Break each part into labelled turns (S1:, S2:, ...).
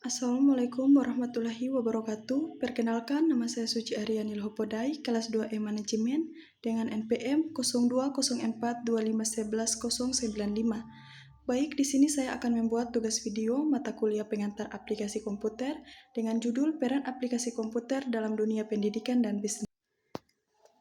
S1: Assalamualaikum warahmatullahi wabarakatuh. Perkenalkan, nama saya Suci Aryani Lhopodai, kelas 2E Manajemen dengan NPM 020425111095. Baik, di sini saya akan membuat tugas video mata kuliah pengantar aplikasi komputer dengan judul Peran Aplikasi Komputer dalam Dunia Pendidikan dan Bisnis.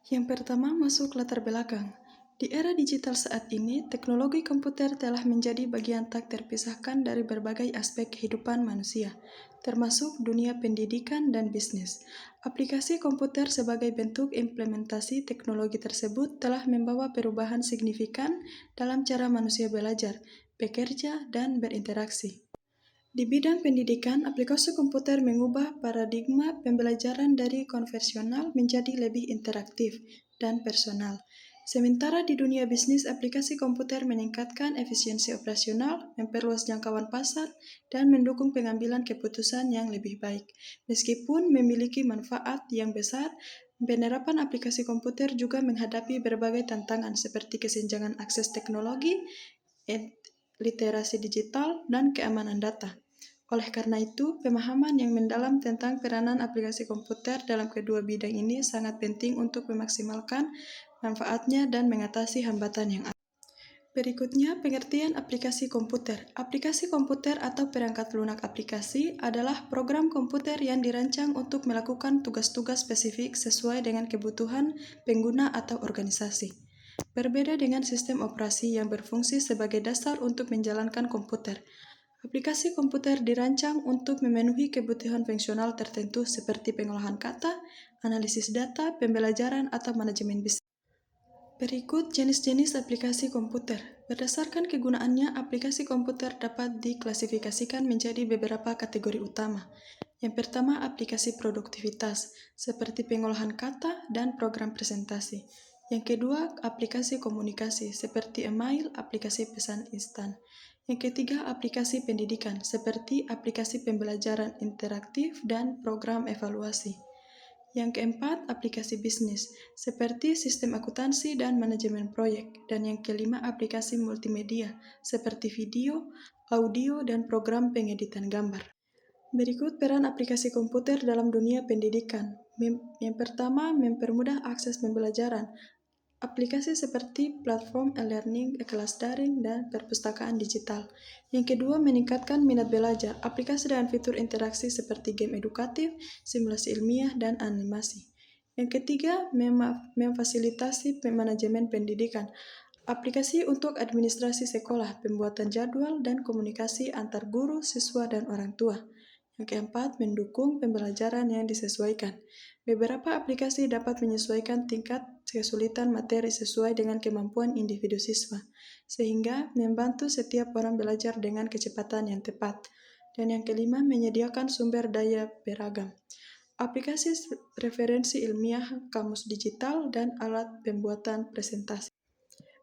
S1: Yang pertama, masuk latar belakang. Di era digital saat ini, teknologi komputer telah menjadi bagian tak terpisahkan dari berbagai aspek kehidupan manusia, termasuk dunia pendidikan dan bisnis. Aplikasi komputer sebagai bentuk implementasi teknologi tersebut telah membawa perubahan signifikan dalam cara manusia belajar, bekerja, dan berinteraksi. Di bidang pendidikan, aplikasi komputer mengubah paradigma pembelajaran dari konvensional menjadi lebih interaktif dan personal. Sementara di dunia bisnis, aplikasi komputer meningkatkan efisiensi operasional, memperluas jangkauan pasar, dan mendukung pengambilan keputusan yang lebih baik. Meskipun memiliki manfaat yang besar, penerapan aplikasi komputer juga menghadapi berbagai tantangan seperti kesenjangan akses teknologi, literasi digital, dan keamanan data. Oleh karena itu, pemahaman yang mendalam tentang peranan aplikasi komputer dalam kedua bidang ini sangat penting untuk memaksimalkan manfaatnya dan mengatasi hambatan yang ada. Berikutnya, pengertian aplikasi komputer. Aplikasi komputer atau perangkat lunak aplikasi adalah program komputer yang dirancang untuk melakukan tugas-tugas spesifik sesuai dengan kebutuhan pengguna atau organisasi. Berbeda dengan sistem operasi yang berfungsi sebagai dasar untuk menjalankan komputer, aplikasi komputer dirancang untuk memenuhi kebutuhan fungsional tertentu seperti pengolahan kata, analisis data, pembelajaran, atau manajemen bisnis. Berikut jenis-jenis aplikasi komputer. Berdasarkan kegunaannya, aplikasi komputer dapat diklasifikasikan menjadi beberapa kategori utama. Yang pertama, aplikasi produktivitas, seperti pengolahan kata dan program presentasi. Yang kedua, aplikasi komunikasi, seperti email, aplikasi pesan instan. Yang ketiga, aplikasi pendidikan, seperti aplikasi pembelajaran interaktif dan program evaluasi. Yang keempat, aplikasi bisnis, seperti sistem akuntansi dan manajemen proyek. Dan yang kelima, aplikasi multimedia, seperti video, audio, dan program pengeditan gambar. Berikut peran aplikasi komputer dalam dunia pendidikan. Yang pertama, mempermudah akses pembelajaran. Aplikasi seperti platform e-learning, kelas daring, dan perpustakaan digital. Yang kedua, meningkatkan minat belajar. Aplikasi dan fitur interaksi seperti game edukatif, simulasi ilmiah, dan animasi. Yang ketiga, memfasilitasi manajemen pendidikan. Aplikasi untuk administrasi sekolah, pembuatan jadwal, dan komunikasi antar guru, siswa, dan orang tua. Yang keempat, mendukung pembelajaran yang disesuaikan. Beberapa aplikasi dapat menyesuaikan tingkat kesulitan materi sesuai dengan kemampuan individu siswa, sehingga membantu setiap orang belajar dengan kecepatan yang tepat. Dan yang kelima, menyediakan sumber daya beragam. Aplikasi referensi ilmiah, kamus digital, dan alat pembuatan presentasi.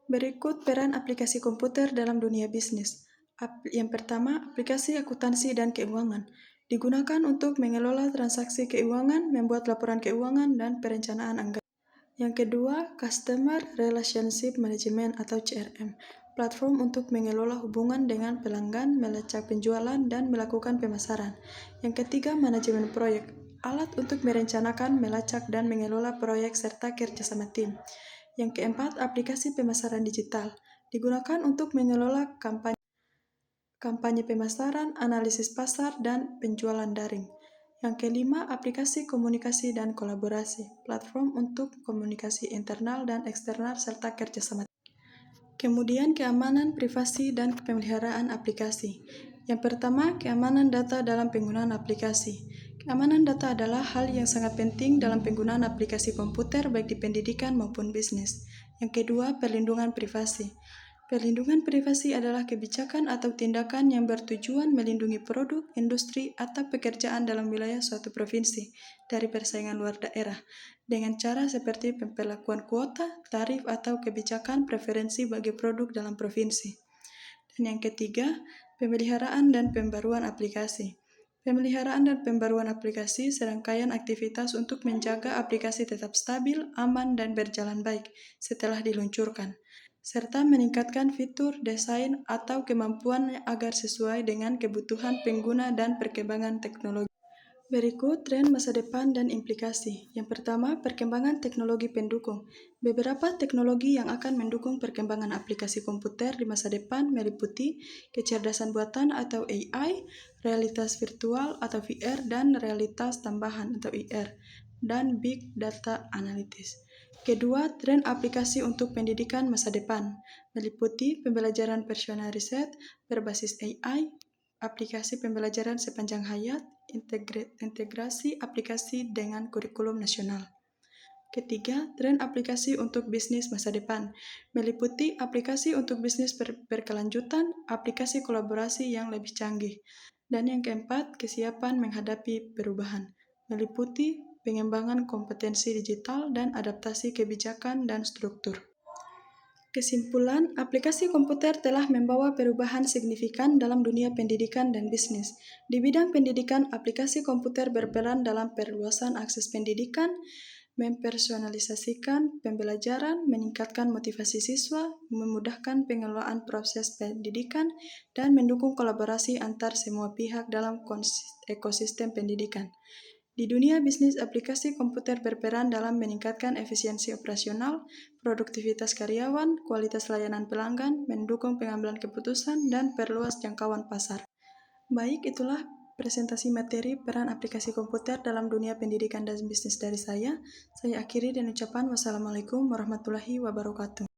S1: Berikut peran aplikasi komputer dalam dunia bisnis. Yang pertama, aplikasi akuntansi dan keuangan. Digunakan untuk mengelola transaksi keuangan, membuat laporan keuangan, dan perencanaan anggaran. Yang kedua, Customer Relationship Management atau CRM. Platform untuk mengelola hubungan dengan pelanggan, melacak penjualan, dan melakukan pemasaran. Yang ketiga, manajemen proyek. Alat untuk merencanakan, melacak, dan mengelola proyek serta kerjasama tim. Yang keempat, aplikasi pemasaran digital. Digunakan untuk mengelola kampanye pemasaran, analisis pasar, dan penjualan daring. Yang kelima, aplikasi komunikasi dan kolaborasi, platform untuk komunikasi internal dan eksternal serta kerjasama. Kemudian, keamanan, privasi, dan pemeliharaan aplikasi. Yang pertama, keamanan data dalam penggunaan aplikasi. Keamanan data adalah hal yang sangat penting dalam penggunaan aplikasi komputer baik di pendidikan maupun bisnis. Yang kedua, perlindungan privasi. Perlindungan privasi adalah kebijakan atau tindakan yang bertujuan melindungi produk, industri, atau pekerjaan dalam wilayah suatu provinsi dari persaingan luar daerah, dengan cara seperti pemberlakuan kuota, tarif, atau kebijakan preferensi bagi produk dalam provinsi. Dan yang ketiga, pemeliharaan dan pembaruan aplikasi. Pemeliharaan dan pembaruan aplikasi serangkaian aktivitas untuk menjaga aplikasi tetap stabil, aman, dan berjalan baik setelah diluncurkan. serta meningkatkan fitur, desain, atau kemampuan agar sesuai dengan kebutuhan pengguna dan perkembangan teknologi. Berikut tren masa depan dan implikasi. Yang pertama, perkembangan teknologi pendukung. Beberapa teknologi yang akan mendukung perkembangan aplikasi komputer di masa depan meliputi kecerdasan buatan atau AI, realitas virtual atau VR, dan realitas tambahan atau IR, dan Big Data Analytics. Kedua, tren aplikasi untuk pendidikan masa depan meliputi pembelajaran personalisasi berbasis AI, aplikasi pembelajaran sepanjang hayat, integrasi aplikasi dengan kurikulum nasional. Ketiga, tren aplikasi untuk bisnis masa depan meliputi aplikasi untuk bisnis berkelanjutan, aplikasi kolaborasi yang lebih canggih. Dan yang keempat, kesiapan menghadapi perubahan meliputi pengembangan kompetensi digital dan adaptasi kebijakan dan struktur. Kesimpulan, aplikasi komputer telah membawa perubahan signifikan dalam dunia pendidikan dan bisnis. Di bidang pendidikan, aplikasi komputer berperan dalam perluasan akses pendidikan, mempersonalisasikan pembelajaran, meningkatkan motivasi siswa, memudahkan pengelolaan proses pendidikan, dan mendukung kolaborasi antar semua pihak dalam ekosistem pendidikan. Di dunia bisnis, aplikasi komputer berperan dalam meningkatkan efisiensi operasional, produktivitas karyawan, kualitas layanan pelanggan, mendukung pengambilan keputusan, dan perluas jangkauan pasar. Baik, itulah presentasi materi peran aplikasi komputer dalam dunia pendidikan dan bisnis dari saya. Saya akhiri dengan ucapan wassalamualaikum warahmatullahi wabarakatuh.